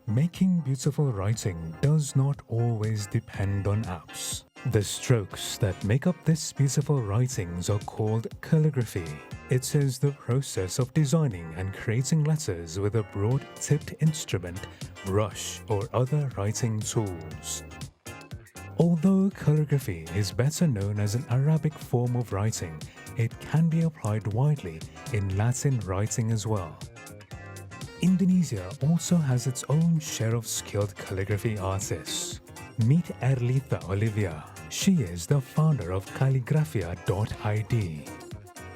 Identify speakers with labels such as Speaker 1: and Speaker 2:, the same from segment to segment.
Speaker 1: Making beautiful writing does not always depend on apps. The strokes that make up this beautiful writings are called calligraphy. It is the process of designing and creating letters with a broad-tipped instrument, brush, or other writing tools. Although calligraphy is better known as an Arabic form of writing, it can be applied widely in Latin writing as well. Indonesia also has its own share of skilled calligraphy artists. Meet Earlitha Olivia. She is the founder of Calligraphy.id.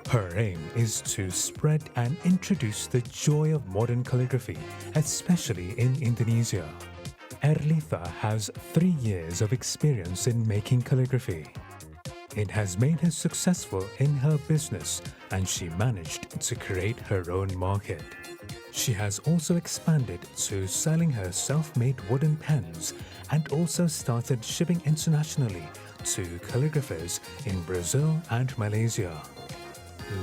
Speaker 1: Her aim is to spread and introduce the joy of modern calligraphy, especially in Indonesia. Earlitha has 3 years of experience in making calligraphy. It has made her successful in her business, and she managed to create her own market. She has also expanded to selling her self-made wooden pens and also started shipping internationally to calligraphers in Brazil and Malaysia.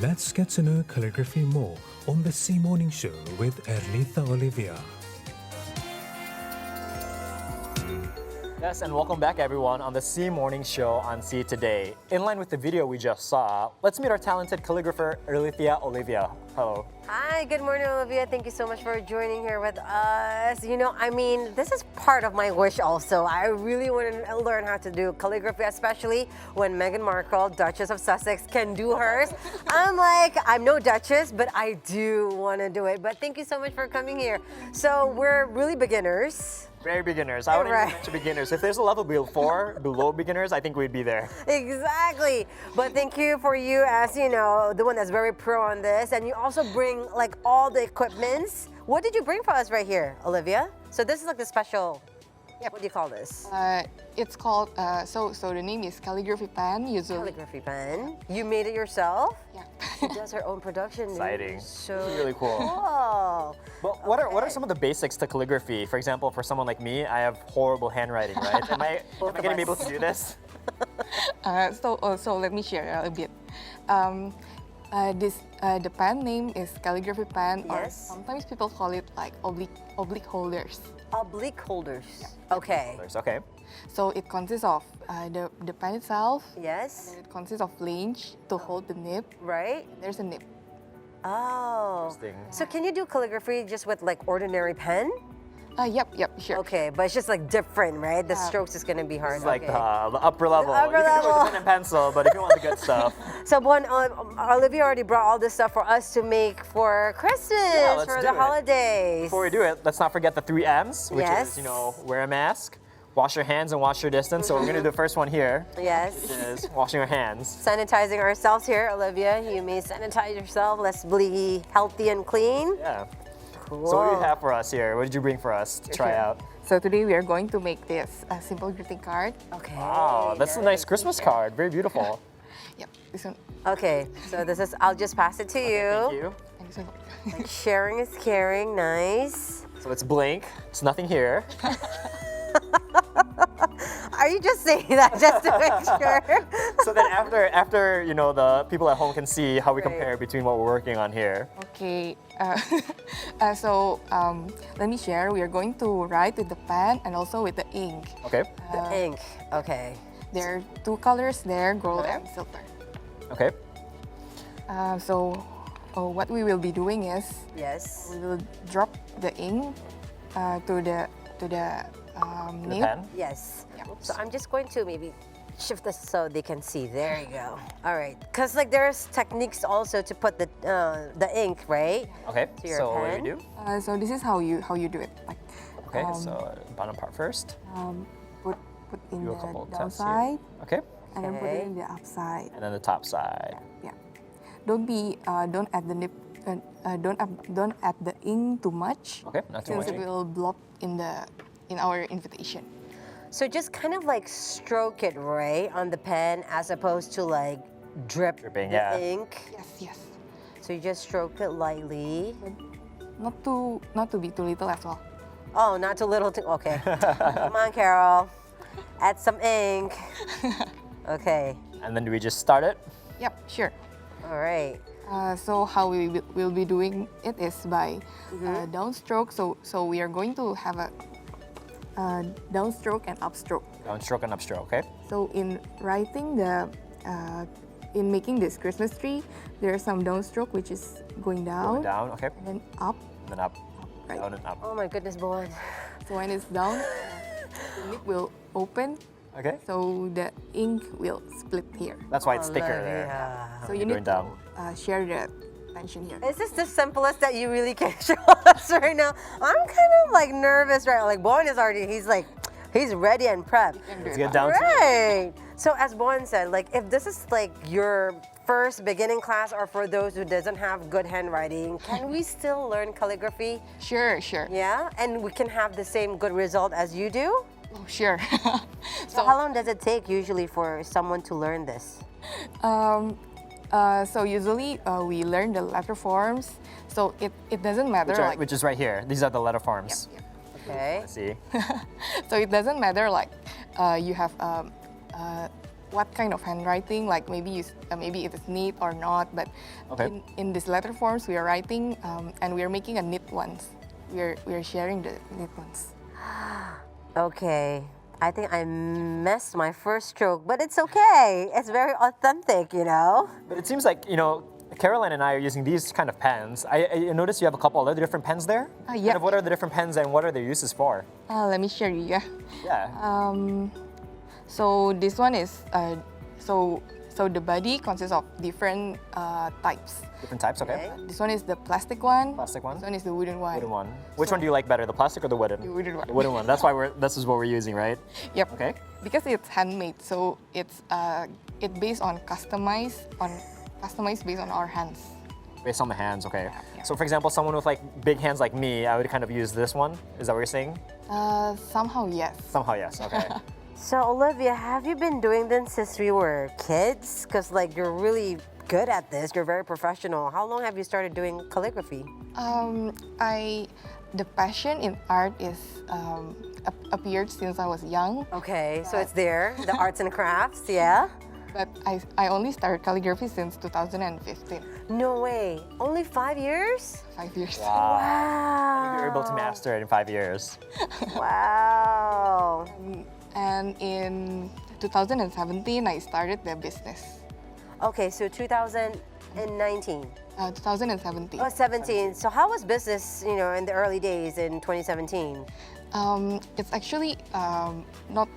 Speaker 1: Let's get to know calligraphy more on the C Morning Show with Earlitha Olivia.
Speaker 2: Yes, and welcome back everyone on the C Morning Show on C Today. In line with the video we just saw, let's meet our talented calligrapher, Earlitha Olivia. Hello.
Speaker 3: Hi, good morning, Olivia. Thank you so much for joining here with us. You know, I mean, this is part of my wish also. I really want to learn how to do calligraphy, especially when Meghan Markle, Duchess of Sussex, can do hers. I'm like, I'm no Duchess, but I do want to do it. But thank you so much for coming here. So we're really beginners.
Speaker 2: Very beginners. I wouldn't even mention beginners. If there's a level below beginners, I think we'd be there.
Speaker 3: Exactly. But thank you for you as, you know, the one that's very pro on this. And you also bring like all the equipments. What did you bring for us right here, Olivia? So this is like the special, what do you call this?
Speaker 4: It's called, so the name is Calligraphy Pen, usually.
Speaker 3: Calligraphy pen. You made it yourself?
Speaker 4: Yeah.
Speaker 3: She does her own production.
Speaker 2: Exciting.
Speaker 3: So
Speaker 2: This is really cool.
Speaker 3: cool.
Speaker 2: But what are some of the basics to calligraphy? For example, for someone like me, I have horrible handwriting, right? Am I going to be able to do this?
Speaker 4: So let me share a bit. The pen name is Calligraphy Pen, or
Speaker 3: Yes.
Speaker 4: sometimes people call it like oblique holders.
Speaker 3: Oblique holders. Okay.
Speaker 2: Okay.
Speaker 4: So it consists of the pen itself.
Speaker 3: Yes.
Speaker 4: It consists of flange to hold the nib.
Speaker 3: Right?
Speaker 4: There's a nib.
Speaker 3: Oh.
Speaker 2: Interesting.
Speaker 3: So can you do calligraphy just with like ordinary pen?
Speaker 4: Yep, sure.
Speaker 3: Okay, but it's just like different, right? The strokes is gonna be hard.
Speaker 2: It's like
Speaker 3: okay.
Speaker 2: the upper level.
Speaker 3: upper
Speaker 2: You can do it with
Speaker 3: level.
Speaker 2: a pen and pencil, but if you want the good stuff,
Speaker 3: So Olivia already brought all this stuff for us to make for Christmas,
Speaker 2: let's
Speaker 3: for
Speaker 2: do
Speaker 3: the
Speaker 2: it.
Speaker 3: holidays.
Speaker 2: before we do it, let's not forget the 3 M's, which
Speaker 3: Yes.
Speaker 2: is, you know, wear a mask, wash your hands, and wash your distance. So we're going to do the first one here,
Speaker 3: Yes.
Speaker 2: which is washing your hands.
Speaker 3: Sanitizing ourselves here, Olivia. You may sanitize yourself. Let's be healthy and clean.
Speaker 2: Yeah.
Speaker 3: Cool.
Speaker 2: So what do you have for us here? What did you bring for us to try
Speaker 4: Sure.
Speaker 2: out?
Speaker 4: So today we are going to make this a simple greeting card.
Speaker 3: Okay.
Speaker 2: Wow, that's a nice Christmas card. Very beautiful.
Speaker 4: Yep, this one.
Speaker 3: Okay, so this is, I'll just pass it to you.
Speaker 2: Thank you.
Speaker 4: Thank you so much.
Speaker 3: Like sharing is caring, nice.
Speaker 2: So it's blank. It's nothing here.
Speaker 3: Are you just saying that just to make sure?
Speaker 2: So then after you know, the people at home can see how we
Speaker 3: Right.
Speaker 2: compare between what we're working on here.
Speaker 4: Okay, let me share. We are going to write with the pen and also with the ink.
Speaker 2: Okay.
Speaker 3: The ink, okay.
Speaker 4: There are 2 colors there, gold and silver.
Speaker 2: Okay.
Speaker 4: What we will be doing is
Speaker 3: Yes.
Speaker 4: we will drop the ink to the
Speaker 2: The
Speaker 4: nib.
Speaker 2: pen.
Speaker 3: Yes.
Speaker 4: Yeah.
Speaker 3: So I'm just going to maybe shift this so they can see. There you go. All right. Because like there's techniques also to put the ink, right?
Speaker 2: Okay.
Speaker 3: To your
Speaker 2: So what
Speaker 3: pen.
Speaker 2: do we do?
Speaker 4: So this is how you do it. Like,
Speaker 2: Okay. So bottom part first.
Speaker 4: put in
Speaker 2: Do a
Speaker 4: the
Speaker 2: couple tests
Speaker 4: downside
Speaker 2: here. Okay.
Speaker 4: and then put
Speaker 3: Okay.
Speaker 4: it in the upside.
Speaker 2: And then the top side.
Speaker 4: Yeah. Don't add the nib. Don't add the ink too much.
Speaker 2: Okay. Not too much.
Speaker 4: Since it will blob in our invitation.
Speaker 3: So just kind of like stroke it, right, on the pen as opposed to like
Speaker 2: Dripping,
Speaker 3: the
Speaker 2: yeah.
Speaker 3: ink.
Speaker 4: Yes.
Speaker 3: So you just stroke it lightly.
Speaker 4: Not to be too little as well.
Speaker 3: Oh, not too little. Okay. Come on, Carol. Add some ink. Okay.
Speaker 2: And then do we just start it?
Speaker 4: Yep, sure.
Speaker 3: All right.
Speaker 4: So how will be doing it is by downstroke. So we are going to have a downstroke and upstroke.
Speaker 2: Downstroke and upstroke, okay?
Speaker 4: So in writing in making this Christmas tree, there is some downstroke which is going down,
Speaker 2: Going down, okay.
Speaker 4: and then up.
Speaker 2: And then up,
Speaker 4: Right.
Speaker 2: down and up.
Speaker 3: Oh my goodness, Bon.
Speaker 4: So when it's down, the lip will open.
Speaker 2: Okay.
Speaker 4: So the ink will split here.
Speaker 2: That's why it's thicker there.
Speaker 3: Olivia.
Speaker 4: So you
Speaker 2: Going
Speaker 4: need
Speaker 2: down.
Speaker 4: to share the tension here.
Speaker 3: Is this the simplest that you really can show us right now? I'm kind of like nervous, right? Like Bon is already, he's ready and prepped.
Speaker 2: Let's get down to it.
Speaker 3: Right. So as Bon said, like if this is like your first beginning class or for those who doesn't have good handwriting, can we still learn calligraphy?
Speaker 4: Sure, sure.
Speaker 3: Yeah, and we can have the same good result as you do?
Speaker 4: Oh, sure.
Speaker 3: So how long does it take usually for someone to learn this?
Speaker 4: So usually we learn the letter forms. So it doesn't matter
Speaker 2: Which is right here. These are the letter forms.
Speaker 4: Yep.
Speaker 3: Okay.
Speaker 2: Let's see.
Speaker 4: So it doesn't matter like you have what kind of handwriting, like maybe it is neat or not. But
Speaker 2: Okay.
Speaker 4: in these letter forms we are writing and we are making a neat ones. We are sharing the neat ones.
Speaker 3: Okay. I think I missed my first stroke, but it's okay. It's very authentic, you know?
Speaker 2: But it seems like, Caroline and I are using these kind of pens. I noticed you have a couple other different pens there.
Speaker 4: Yeah.
Speaker 2: Kind of what are the different pens and what are their uses for?
Speaker 4: Let me share you. Yeah.
Speaker 2: Yeah.
Speaker 4: So this one is so the body consists of different types.
Speaker 2: Different types, okay.
Speaker 4: This one is the plastic one.
Speaker 2: Plastic one.
Speaker 4: This one is the wooden one.
Speaker 2: Wooden one. Which one do you like better, the plastic or the wooden?
Speaker 4: The wooden one.
Speaker 2: The wooden one. That's why this is what we're using, right?
Speaker 4: Yep.
Speaker 2: Okay.
Speaker 4: Because it's handmade, so it's based on customized based on our hands.
Speaker 2: Based on the hands, okay.
Speaker 4: Yeah.
Speaker 2: So for example, someone with like big hands like me, I would kind of use this one. Is that what you're saying?
Speaker 4: Somehow yes.
Speaker 2: Somehow, yes. Okay.
Speaker 3: So Olivia, have you been doing this since we were kids? Because like you're really good at this. You're very professional. How long have you started doing calligraphy?
Speaker 4: The passion in art is appeared since I was young,
Speaker 3: Okay, so it's there, the arts and crafts, yeah?
Speaker 4: but I only started calligraphy since 2015.
Speaker 3: No way. Only 5 years?
Speaker 4: 5 years.
Speaker 3: Wow.
Speaker 2: You're able to master it in 5 years.
Speaker 3: Wow.
Speaker 4: And in 2017, I started the business.
Speaker 3: Okay, so 2019.
Speaker 4: 2017.
Speaker 3: Oh, 17. So how was business, in the early days in 2017?
Speaker 4: It's actually not.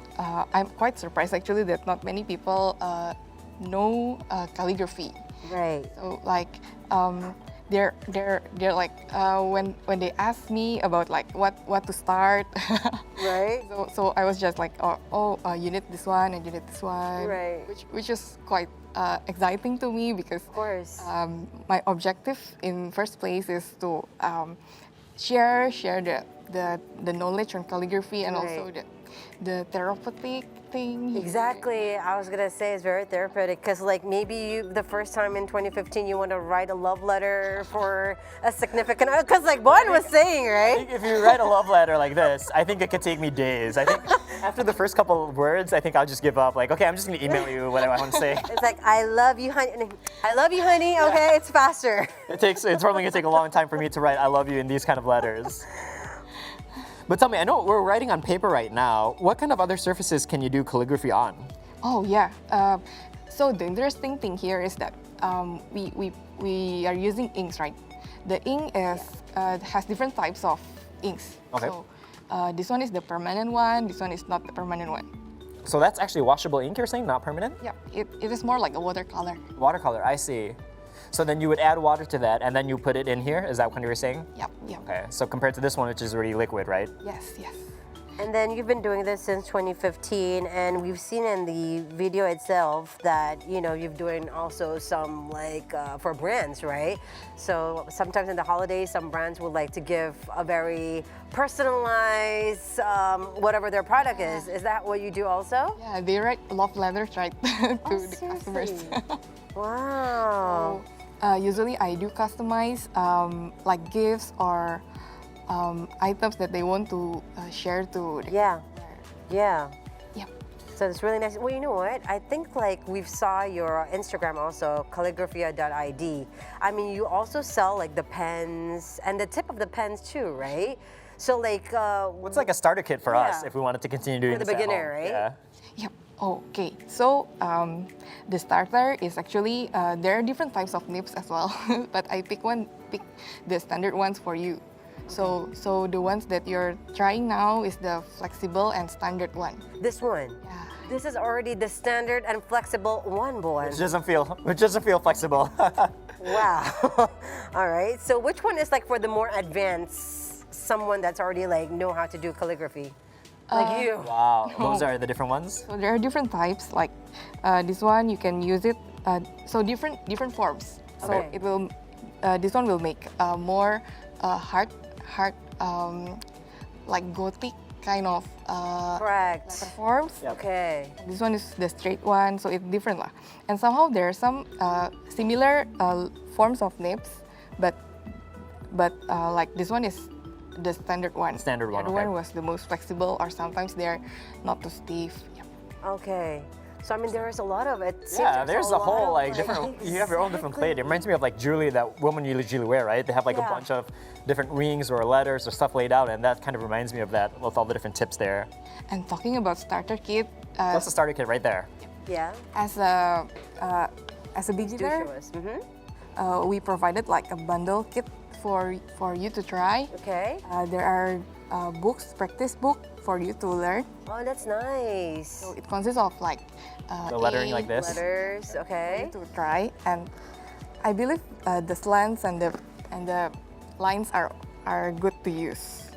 Speaker 4: I'm quite surprised actually that not many people know calligraphy.
Speaker 3: Right.
Speaker 4: So like they're like when they ask me about like what to start.
Speaker 3: Right.
Speaker 4: So I was just like you need this one and you need this one.
Speaker 3: Right.
Speaker 4: Which is quite exciting to me because
Speaker 3: Of course.
Speaker 4: my objective in first place is to share the knowledge on calligraphy and also
Speaker 3: Right.
Speaker 4: the therapeutic thing.
Speaker 3: Exactly. I was gonna say it's very therapeutic because, like, maybe the first time in 2015 you want to write a love letter for a significant. Because, like Bon was saying,
Speaker 2: I
Speaker 3: right?
Speaker 2: think if you write a love letter like this, I think it could take me days. I think after the first couple of words, I think I'll just give up. Like, okay, I'm just gonna email you what I want to say.
Speaker 3: It's like, I love you, honey. I love you, honey. Okay, it's faster.
Speaker 2: It's probably gonna take a long time for me to write "I love you" in these kind of letters. But tell me, I know we're writing on paper right now. What kind of other surfaces can you do calligraphy on?
Speaker 4: Oh yeah. So the interesting thing here is that we are using inks, right? The ink has different types of inks.
Speaker 2: Okay.
Speaker 4: So this one is the permanent one. This one is not the permanent one.
Speaker 2: So that's actually washable ink, you're saying, not permanent?
Speaker 4: Yeah. It is more like a watercolor.
Speaker 2: Watercolor, I see. So then you would add water to that and then you put it in here? Is that what you were saying?
Speaker 4: Yep. Yep.
Speaker 2: Okay, so compared to this one, which is already liquid, right?
Speaker 4: Yes. Yes.
Speaker 3: And then you've been doing this since 2015, and we've seen in the video itself that you've doing also some for brands, right? So sometimes in the holidays, some brands would like to give a very personalized whatever their product is. Is that what you do also?
Speaker 4: Yeah. They write love letters, right, to
Speaker 3: Oh,
Speaker 4: the customers.
Speaker 3: seriously? Wow.
Speaker 4: Usually I do customize like gifts or items that they want to share to the
Speaker 3: Yeah. Yeah.
Speaker 4: Yep.
Speaker 3: So it's really nice. Well, you know what? I think like we've saw your Instagram also, calligraphy.id. I mean, you also sell like the pens and the tip of the pens too, right? So like,
Speaker 2: What's like a starter kit for us
Speaker 3: Yeah.
Speaker 2: if we wanted to continue doing
Speaker 3: For the
Speaker 2: this at
Speaker 3: beginner,
Speaker 2: home?
Speaker 3: right?
Speaker 2: Yeah.
Speaker 4: Yep. Okay. So the starter is actually there are different types of nibs as well, but I pick the standard ones for you. So the ones that you're trying now is the flexible and standard one.
Speaker 3: this one.
Speaker 4: Yeah.
Speaker 3: This is already the standard and flexible one, boy.
Speaker 2: Which doesn't feel flexible.
Speaker 3: Wow. All right. So which one is like for the more advanced, someone that's already like know how to do calligraphy? Like you.
Speaker 2: Wow. Those are the different ones?
Speaker 4: So there are different types. Like this one, you can use it. So different forms. So
Speaker 3: Okay.
Speaker 4: it will. This one will make more hard, like gothic kind of
Speaker 3: Correct.
Speaker 4: forms.
Speaker 3: Okay.
Speaker 4: This one is the straight one, so it's different lah. And somehow there are some similar forms of nibs, but like this one is the standard one.
Speaker 2: Standard one,
Speaker 4: The other
Speaker 2: okay.
Speaker 4: one was the most flexible, or sometimes they're not too stiff. Yep.
Speaker 3: Okay. So I mean, there is a lot of it. Seems
Speaker 2: Yeah,
Speaker 3: there's
Speaker 2: there's a whole
Speaker 3: lot
Speaker 2: like
Speaker 3: of,
Speaker 2: different.
Speaker 3: like,
Speaker 2: You have your own different
Speaker 3: exactly.
Speaker 2: plate. It reminds me of like jewelry that women usually wear, right? They have like
Speaker 3: Yeah.
Speaker 2: a bunch of different rings or letters or stuff laid out, and that kind of reminds me of that with all the different tips there.
Speaker 4: And talking about starter kit,
Speaker 2: That's the starter kit right there.
Speaker 3: Yeah.
Speaker 4: as a
Speaker 3: Do
Speaker 4: beginner,
Speaker 3: show us. Mm-hmm.
Speaker 4: we provided like a bundle kit for you to try.
Speaker 3: Okay.
Speaker 4: There are books, practice book for you to learn.
Speaker 3: Oh, that's nice.
Speaker 4: So it consists of like
Speaker 2: The lettering
Speaker 4: A,
Speaker 2: like this.
Speaker 3: Letters.
Speaker 4: for
Speaker 3: Okay.
Speaker 4: you to try, and I believe the slants and the lines are good to use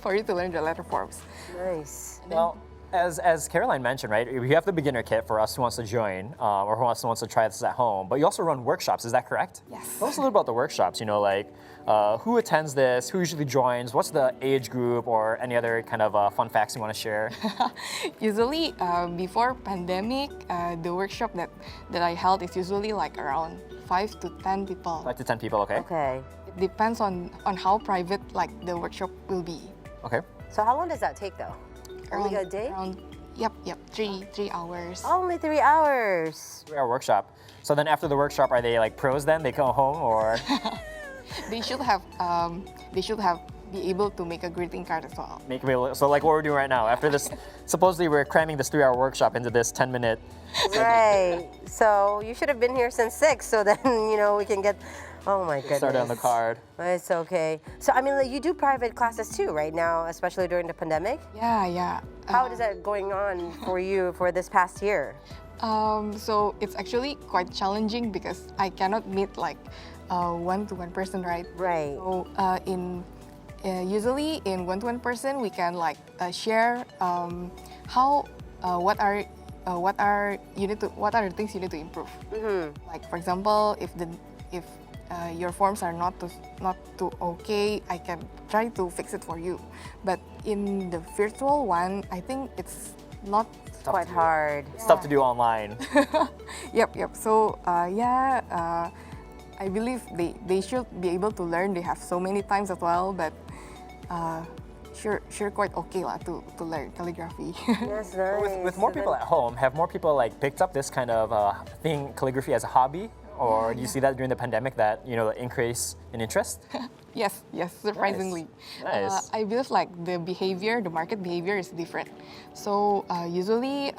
Speaker 4: for you to learn the letter forms.
Speaker 3: Nice.
Speaker 2: Well, as Caroline mentioned, right, you have the beginner kit for us who wants to join or who wants to try this at home, but you also run workshops, is that correct?
Speaker 4: Yes.
Speaker 2: Tell us a little about the workshops, you know, like who attends this, who usually joins, what's the age group, or any other kind of fun facts you want to share?
Speaker 4: Usually, before pandemic, the workshop that I held is usually like around 5 to 10 people.
Speaker 2: 5 to 10 people, okay?
Speaker 3: Okay.
Speaker 4: It depends on how private like the workshop will be.
Speaker 2: Okay.
Speaker 3: So how long does that take though? Only a day?
Speaker 4: Yep, 3 hours.
Speaker 3: Only 3 hours.
Speaker 2: 3-hour workshop. So then after the workshop, are they like pros then? They go home or?
Speaker 4: They should have be able to make a greeting card as well.
Speaker 2: So like what we're doing right now, after this, supposedly we're cramming this 3-hour workshop into this 10-minute.
Speaker 3: Right. So you should have been here since 6, so then we can get. Oh my goodness.
Speaker 2: Started on the card.
Speaker 3: It's okay. So I mean, like, you do private classes too, right now, especially during the pandemic.
Speaker 4: Yeah.
Speaker 3: How is that going on for you for this past year?
Speaker 4: So it's actually quite challenging because I cannot meet like one-to-one person, right?
Speaker 3: Right.
Speaker 4: So usually in one-to-one person we can like share what are the things you need to improve. Like for example, if your forms are not too okay, I can try to fix it for you. But in the virtual one, I think it's not
Speaker 3: Quite hard.
Speaker 2: Stuff to do online.
Speaker 4: Yep. So I believe they should be able to learn. They have so many times as well, but sure quite okay lah to learn calligraphy.
Speaker 3: That's nice.
Speaker 2: With more people at home, have more people like picked up this kind of thing, calligraphy as a hobby? Or do you see that during the pandemic that, the increase in interest?
Speaker 4: Yes, surprisingly.
Speaker 2: Nice.
Speaker 4: I believe like the market behavior is different. So usually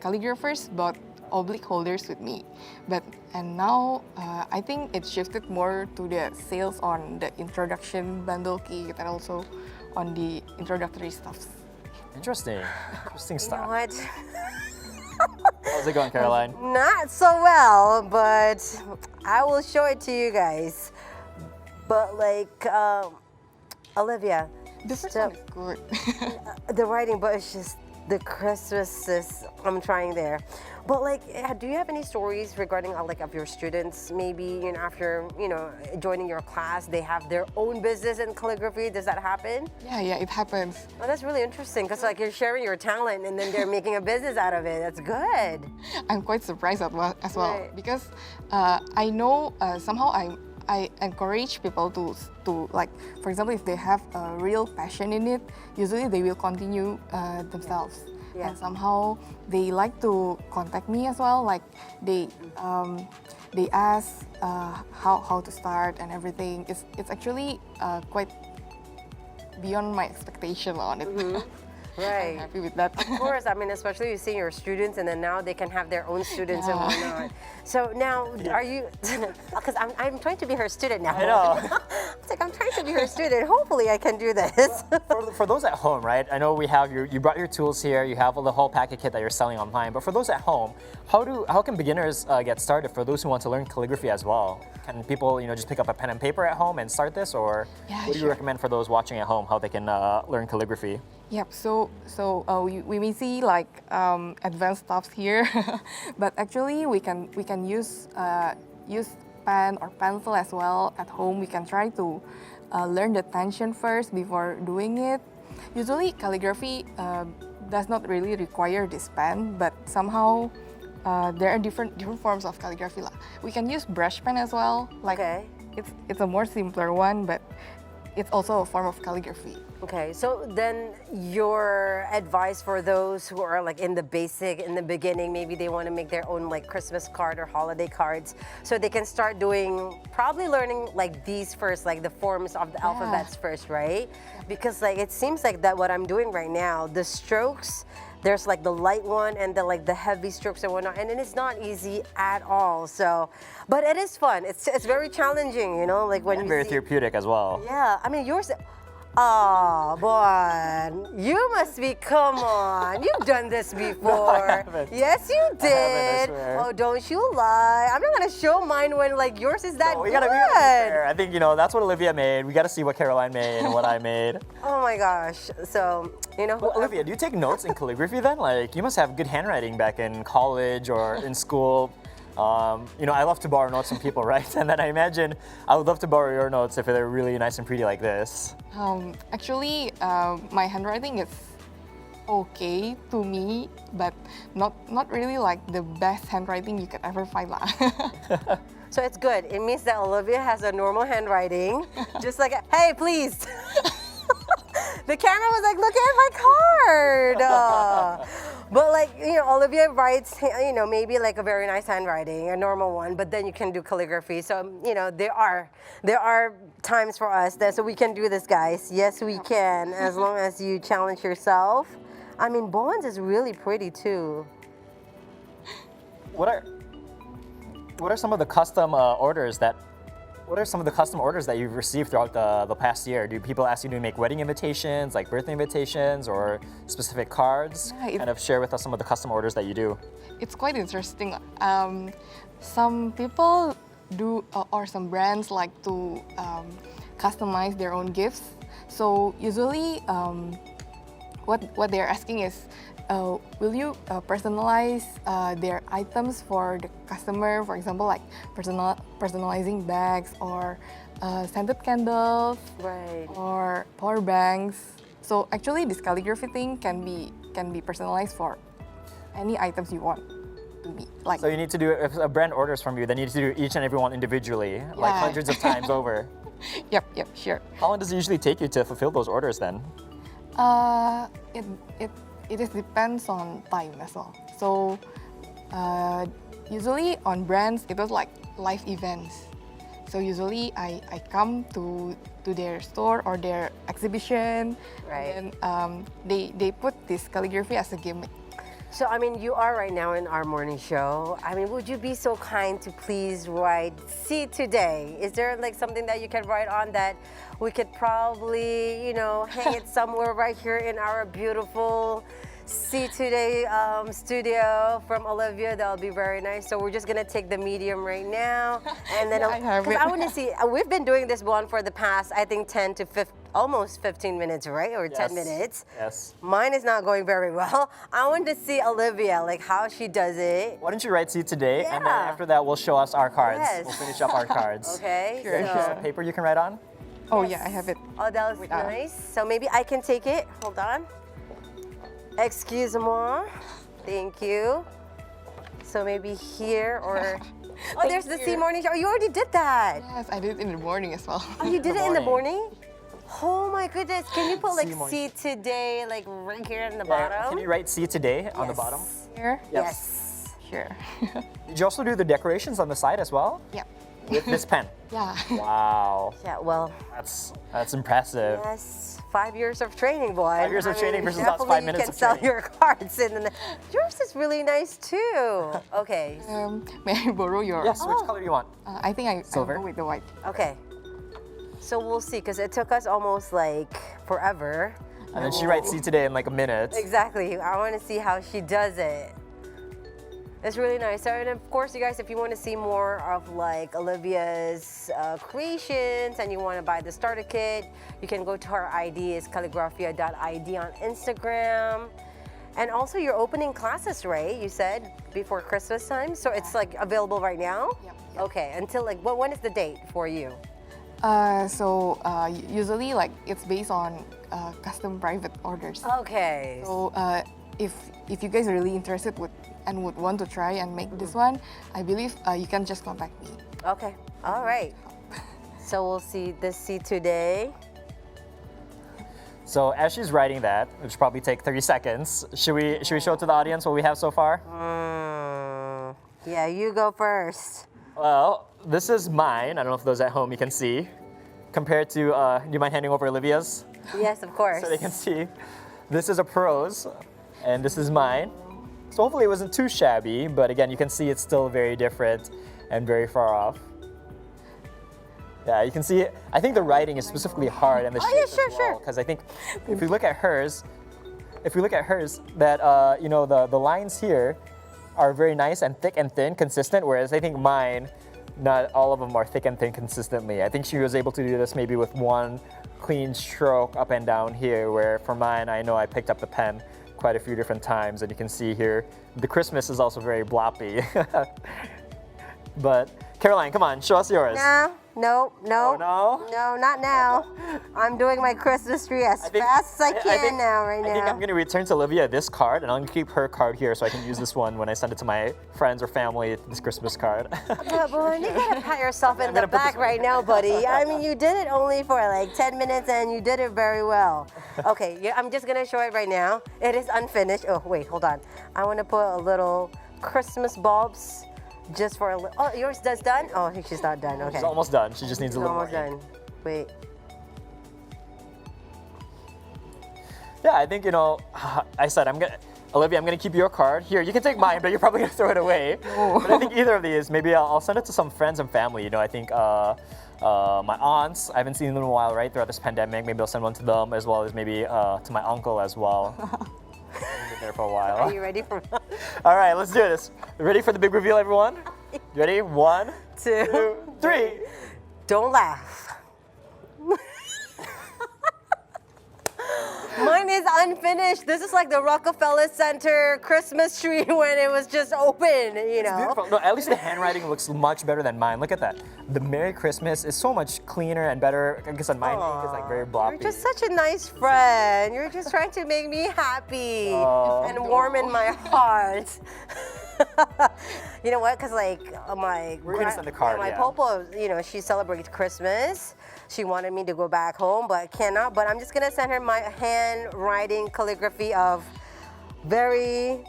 Speaker 4: calligraphers bought oblique holders with me, and now I think it shifted more to the sales on the introduction bundle kit and also on the introductory stuffs.
Speaker 2: Interesting
Speaker 3: You know
Speaker 2: stuff.
Speaker 3: what?
Speaker 2: How's it going, Caroline?
Speaker 3: Not so well, but I will show it to you guys. But like, Olivia,
Speaker 4: The first
Speaker 3: so-
Speaker 4: one is good.
Speaker 3: the writing, but it's just the Christmas I'm trying there. But like, do you have any stories regarding like of your students? Maybe after joining your class, they have their own business in calligraphy. Does that happen?
Speaker 4: Yeah, it happens.
Speaker 3: Oh, that's really interesting because like you're sharing your talent and then they're making a business out of it. That's good.
Speaker 4: I'm quite surprised as well
Speaker 3: Right.
Speaker 4: because I know somehow I encourage people to like, for example, if they have a real passion in it, usually they will continue themselves.
Speaker 3: Yeah.
Speaker 4: and somehow they like to contact me as well. Like they ask how to start and everything. It's actually quite beyond my expectation on it. I'm
Speaker 3: Right.
Speaker 4: happy with that.
Speaker 3: Of course, I mean, especially you see your students, and then now they can have their own students and whatnot. So now, are you? Because I'm trying to be her student now.
Speaker 2: I know.
Speaker 3: It's like I'm trying to be her student. Hopefully, I can do this.
Speaker 2: For those at home, right? I know we have you brought your tools here. You have the whole packet kit that you're selling online. But for those at home, how can beginners get started? For those who want to learn calligraphy as well, can people just pick up a pen and paper at home and start this, or
Speaker 4: Yeah,
Speaker 2: what do you
Speaker 4: sure.
Speaker 2: recommend for those watching at home how they can learn calligraphy?
Speaker 4: Yep. So we may see like advanced stuffs here, but actually we can use pen or pencil as well at home. We can try to learn the tension first before doing it. Usually calligraphy does not really require this pen, but somehow there are different forms of calligraphy. We can use brush pen as well. Like
Speaker 3: Okay.
Speaker 4: it's a more simpler one, but it's also a form of calligraphy.
Speaker 3: Okay, so then your advice for those who are like in the beginning, maybe they want to make their own like Christmas card or holiday cards, so they can start probably learning like these first, like the forms of the alphabets first, right? Because like it seems like that what I'm doing right now, the strokes, there's like the light one and the heavy strokes and whatnot, and it's not easy at all. So, but it is fun. It's very challenging, like when
Speaker 2: And
Speaker 3: you
Speaker 2: very
Speaker 3: see.
Speaker 2: therapeutic as well.
Speaker 3: Yeah, I mean yours. Oh boy, you must be. Come on, you've done this before.
Speaker 2: haven't.
Speaker 3: Yes, you
Speaker 2: I
Speaker 3: did.
Speaker 2: swear.
Speaker 3: Oh, don't you lie. I'm not gonna show mine when like yours is that
Speaker 2: No, we
Speaker 3: good.
Speaker 2: gotta be fair. I think that's what Olivia made. We gotta see what Caroline made and what I made.
Speaker 3: Oh my gosh. So
Speaker 2: Well, Olivia, do you take notes in calligraphy then? Like, you must have good handwriting back in college or in school. I love to borrow notes from people, right? And then I imagine I would love to borrow your notes if they're really nice and pretty like this.
Speaker 4: Actually, my handwriting is okay to me, but not really like the best handwriting you could ever find lah.
Speaker 3: So it's good. It means that Olivia has a normal handwriting. Just like, hey, please. The camera was like, look at my card. But like, Olivia writes, maybe like a very nice handwriting, a normal one, but then you can do calligraphy. So, there are times for us so we can do this, guys. Yes, we can, as long as you challenge yourself. I mean, Bowen's is really pretty too.
Speaker 2: What are some of the custom orders that you've received throughout the past year? Do people ask you to make wedding invitations, like birthday invitations, or specific cards?
Speaker 4: Yeah,
Speaker 2: Kind of share with us some of the custom orders that you do.
Speaker 4: It's quite interesting. Some people do, or some brands like to customize their own gifts. So usually, what they're asking is, will you personalize their items for the customer? For example, like personalizing bags or scented candles,
Speaker 3: Right.
Speaker 4: or power banks. So actually, this calligraphy thing can be personalized for any items you want to be. Like
Speaker 2: So you need to do, if a brand orders from you, then you need to do each and every one individually, like
Speaker 4: Yeah.
Speaker 2: hundreds of times over.
Speaker 4: yep, sure.
Speaker 2: How long does it usually take you to fulfill those orders then?
Speaker 4: It just depends on time as well. So usually on brands, it was like live events. So usually I come to their store or their exhibition,
Speaker 3: Right.
Speaker 4: and they put this calligraphy as a gimmick.
Speaker 3: So, I mean, you are right now in our morning show. I mean, would you be so kind to please write "See Today"? Is there like something that you can write on that we could probably, hang it somewhere right here in our beautiful "See Today" studio from Olivia? That'll be very nice. So we're just gonna take the medium right now, and then
Speaker 4: Yeah, I have it.
Speaker 3: I want to see. We've been doing this one for the past, I think, 10 to 15, almost 15 minutes, right, or 10 minutes.
Speaker 2: Yes.
Speaker 3: Mine is not going very well. I want to see Olivia, like how she does it.
Speaker 2: Why don't you write "See Today," and then
Speaker 3: Yeah.
Speaker 2: after that we'll show us our cards.
Speaker 3: Yes.
Speaker 2: We'll finish up our cards.
Speaker 3: Okay.
Speaker 4: Sure,
Speaker 3: so-
Speaker 4: sure.
Speaker 2: Paper you can write on?
Speaker 4: Oh yeah, I have it.
Speaker 3: Oh, that was
Speaker 4: Wait,
Speaker 3: nice. So maybe I can take it. Hold on. Excuse-moi. Thank you. So maybe here or. Oh, there's the
Speaker 4: you.
Speaker 3: C Morning Show. Oh, you already did that.
Speaker 4: Yes, I did it in the morning as well.
Speaker 3: Oh, you did it in the morning? Oh my goodness. Can you put like
Speaker 2: See more.
Speaker 3: see today, like right here in the
Speaker 2: Yeah,
Speaker 3: bottom?
Speaker 2: can you write "See Today" on the
Speaker 3: Yes.
Speaker 2: bottom?
Speaker 4: Here?
Speaker 3: Yes.
Speaker 4: Sure.
Speaker 2: Did you also do the decorations on the side as well
Speaker 4: Yeah.
Speaker 2: with this pen?
Speaker 4: Yeah.
Speaker 2: Wow,
Speaker 3: Yeah, well,
Speaker 2: that's impressive.
Speaker 3: yes. 5 years of training, boy.
Speaker 2: 5 years of training versus last 5
Speaker 3: definitely
Speaker 2: minutes
Speaker 3: you
Speaker 2: of
Speaker 3: can sell
Speaker 2: training.
Speaker 3: your cards. Yours is really nice too. Okay.
Speaker 4: May I borrow your?
Speaker 2: Yes, which color do you want?
Speaker 4: I think I'll
Speaker 2: Silver?
Speaker 4: go with the white.
Speaker 3: Okay. So we'll see, because it took us almost like forever.
Speaker 2: And then she writes "See Today" in like a minute.
Speaker 3: Exactly. I want to see how she does it. It's really nice. So, and of course, you guys, if you want to see more of like Olivia's creations and you want to buy the starter kit, you can go to her ID. It's calligraphia.id on Instagram. And also, you're opening classes, right? You said before Christmas time. So it's like available right now?
Speaker 4: Yep.
Speaker 3: Okay. Until like, when is the date for you?
Speaker 4: Usually like it's based on custom private orders.
Speaker 3: Okay.
Speaker 4: So if you guys are really interested and would want to try and make this one, I believe you can just contact me.
Speaker 3: Okay. All right. So we'll see today.
Speaker 2: So as she's writing that, which will probably take 30 seconds, should we show to the audience what we have so far?
Speaker 3: Yeah, you go first.
Speaker 2: Well, this is mine. I don't know if those at home you can see. Compared to, do you mind handing over Olivia's?
Speaker 3: Yes, of course.
Speaker 2: So they can see. This is a prose, and this is mine. So hopefully it wasn't too shabby, but again, you can see it's still very different and very far off. Yeah, you can see, I think the writing is specifically hard and the
Speaker 3: Oh, yeah,
Speaker 2: shape
Speaker 3: sure,
Speaker 2: as
Speaker 3: sure.
Speaker 2: well. Because I think if we look at hers, that, you know, the lines here are very nice and thick and thin, consistent, whereas I think mine, not all of them are thick and thin consistently. I think she was able to do this maybe with one clean stroke up and down here, where for mine, I know I picked up the pen quite a few different times, and you can see here, the Christmas is also very bloppy. But Caroline, come on, show us yours.
Speaker 3: No,
Speaker 2: Oh, no?
Speaker 3: no, not now. I'm doing my Christmas tree as
Speaker 2: think-
Speaker 3: fast as I
Speaker 2: I
Speaker 3: can
Speaker 2: think-
Speaker 3: right now.
Speaker 2: I think I'm gonna return to Olivia this card, and I'm gonna keep her card here so I can use this one when I send it to my friends or family, this Christmas card.
Speaker 3: Yeah, but you gotta pat yourself in
Speaker 2: I'm
Speaker 3: the
Speaker 2: gonna put
Speaker 3: back
Speaker 2: this-
Speaker 3: right now, buddy. I mean, you did it only for like 10 minutes and you did it very well. Okay, yeah, I'm just gonna show it right now. It is unfinished. Oh, wait, hold on. I wanna put a little Christmas bulbs just for a little. Oh, yours is done? Oh, she's not done. Okay.
Speaker 2: She's almost done. She just needs a
Speaker 3: She's
Speaker 2: little
Speaker 3: almost
Speaker 2: more.
Speaker 3: done. Wait.
Speaker 2: Yeah, I think, you know, I said Olivia, I'm gonna keep your card. Here, you can take mine, but you're probably gonna throw it away. But I think either of these, maybe I'll send it to some friends and family. You know, I think my aunts, I haven't seen them in a while, right, throughout this pandemic. Maybe I'll send one to them, as well as maybe to my uncle as well. He's been there for a while.
Speaker 3: Are you ready for
Speaker 2: All right, let's do this. Ready for the big reveal, everyone? Ready? 1, 2, 3.
Speaker 3: Don't laugh. Mine is unfinished. This is like the Rockefeller Center Christmas tree when it was just open, you know.
Speaker 2: Beautiful. No, at least the handwriting looks much better than mine. Look at that. The Merry Christmas is so much cleaner and better. I guess on mine ink is like very bloppy.
Speaker 3: You're just such a nice friend. You're just trying to make me happy and warm in my heart. You know what? Because like
Speaker 2: We're gonna send the card,
Speaker 3: my
Speaker 2: yeah.
Speaker 3: popo, you know, she celebrates Christmas. She wanted me to go back home, but cannot. But I'm just gonna send her my handwriting calligraphy of very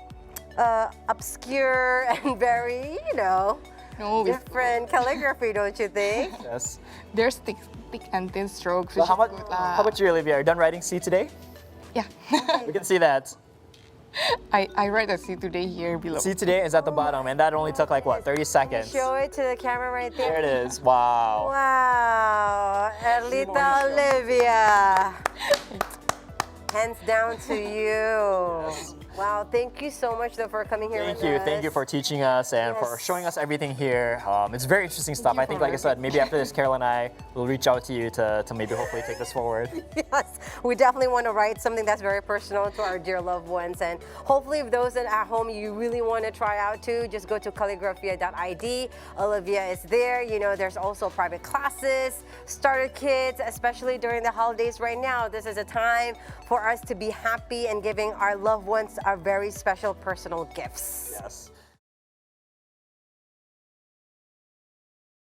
Speaker 3: obscure and very, you know,
Speaker 4: No,
Speaker 3: different calligraphy, don't you think?
Speaker 2: Yes.
Speaker 4: there's thick and thin strokes.
Speaker 2: So
Speaker 4: which
Speaker 2: how
Speaker 4: is
Speaker 2: about,
Speaker 4: good.
Speaker 2: how about you, Olivia? Are you done writing C today?
Speaker 4: Yeah.
Speaker 2: We can see that.
Speaker 4: I write a C today here below.
Speaker 2: C today is at the bottom, and that only took like what, 30 seconds?
Speaker 3: Show it to the camera right there.
Speaker 2: There it is. Wow.
Speaker 3: Wow, Earlitha Olivia. Hands down to you. Wow, thank you so much though for coming here.
Speaker 2: Thank you for teaching us and for
Speaker 3: Yes.
Speaker 2: showing us everything here. It's very interesting stuff. I think, like I said, maybe after this, Carol and I will reach out to you to maybe hopefully take this forward.
Speaker 3: Yes, we definitely want to write something that's very personal to our dear loved ones. And hopefully if those that at home you really want to try out too, just go to calligraphia.id. Olivia is there. You know, there's also private classes, starter kits, especially during the holidays right now. This is a time for us to be happy and giving our loved ones our very special personal gifts.
Speaker 2: Yes.